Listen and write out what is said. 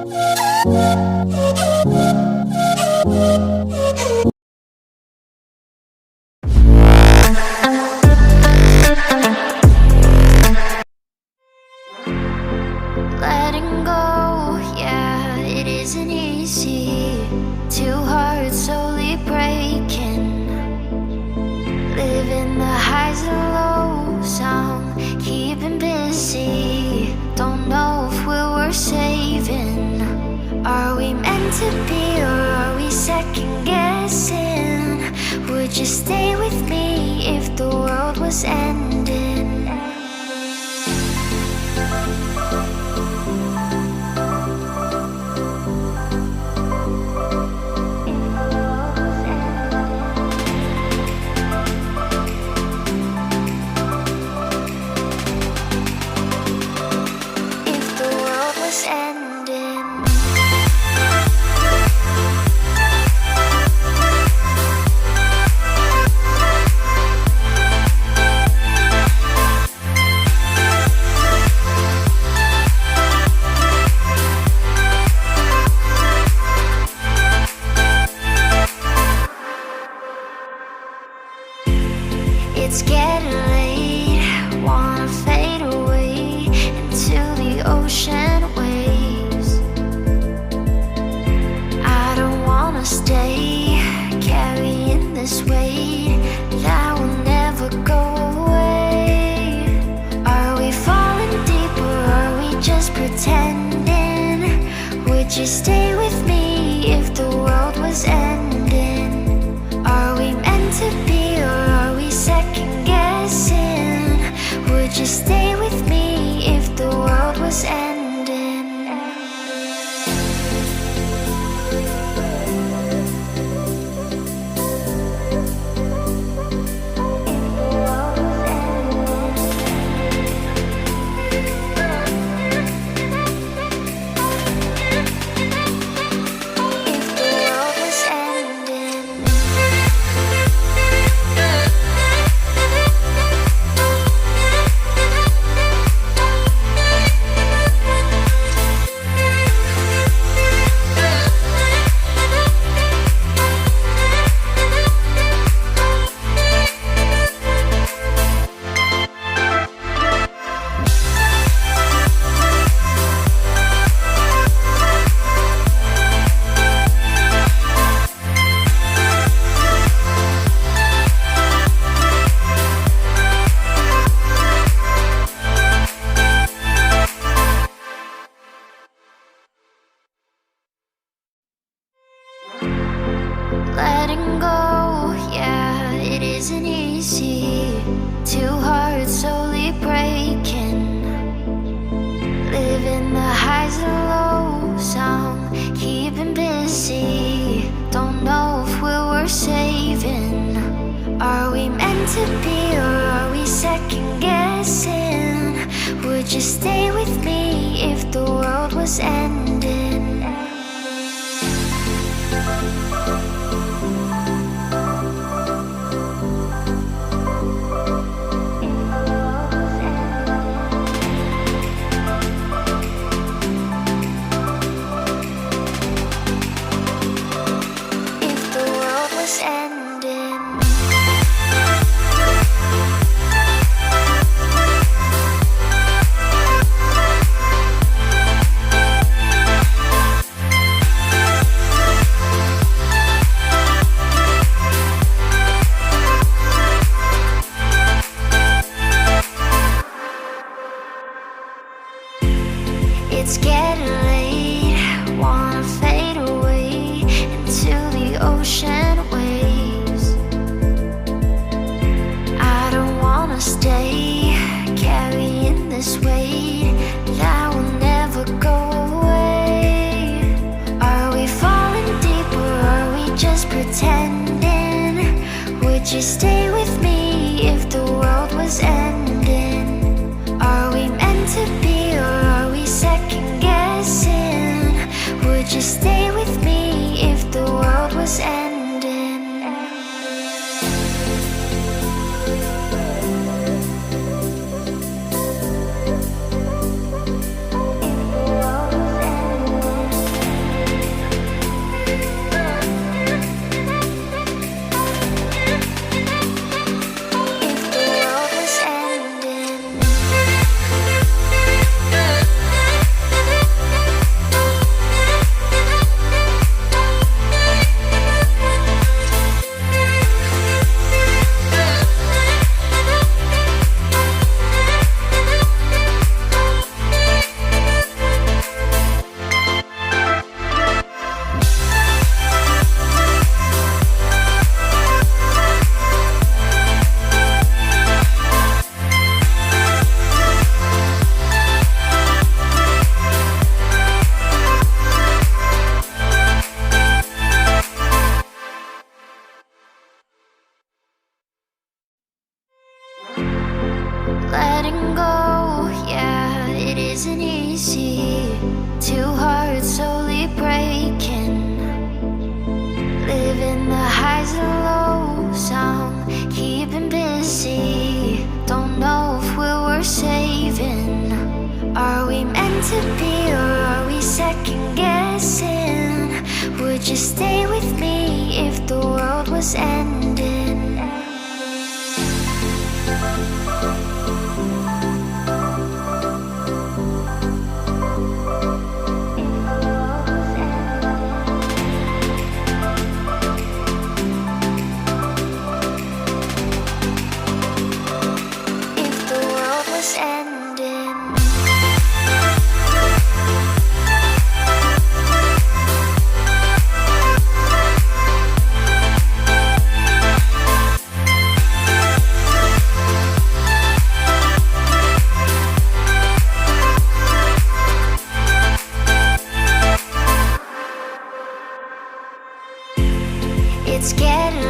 Letting go, yeah, it isn't easy. Two hearts slowly breaking, living the highs and lows. I'm keeping busy. Don't know if we're worth saving. Are we meant to be, or are we second guessing? Would you stay with me if the world was ending? It's getting late, wanna fade away into the ocean waves. I don't wanna stay carrying this weight that will never go away. Are we falling deep, or are we just pretending? Would you stay with me if the world was ending? Are we meant to be, or are we second guessing? Would you stay with me if the world was ending? Letting go, yeah, it isn't easy. Two hearts slowly breaking, living the highs and lows. I'm keeping busy. Don't know if we're worth saving. Are we meant to be, or are we second guessing? Would you stay with me if the world was ending? It's getting late, wanna fade away into the ocean waves. I don't wanna stay carrying this weight that will never go away. Are we falling deep, or are we just pretending? Would you stay with me if the world was ending? Are we meant to be, or are we second guessing? Would you stay with me if the world was ending? If the world was ending. stay with me if the world was ending? If the world was ending. It's getting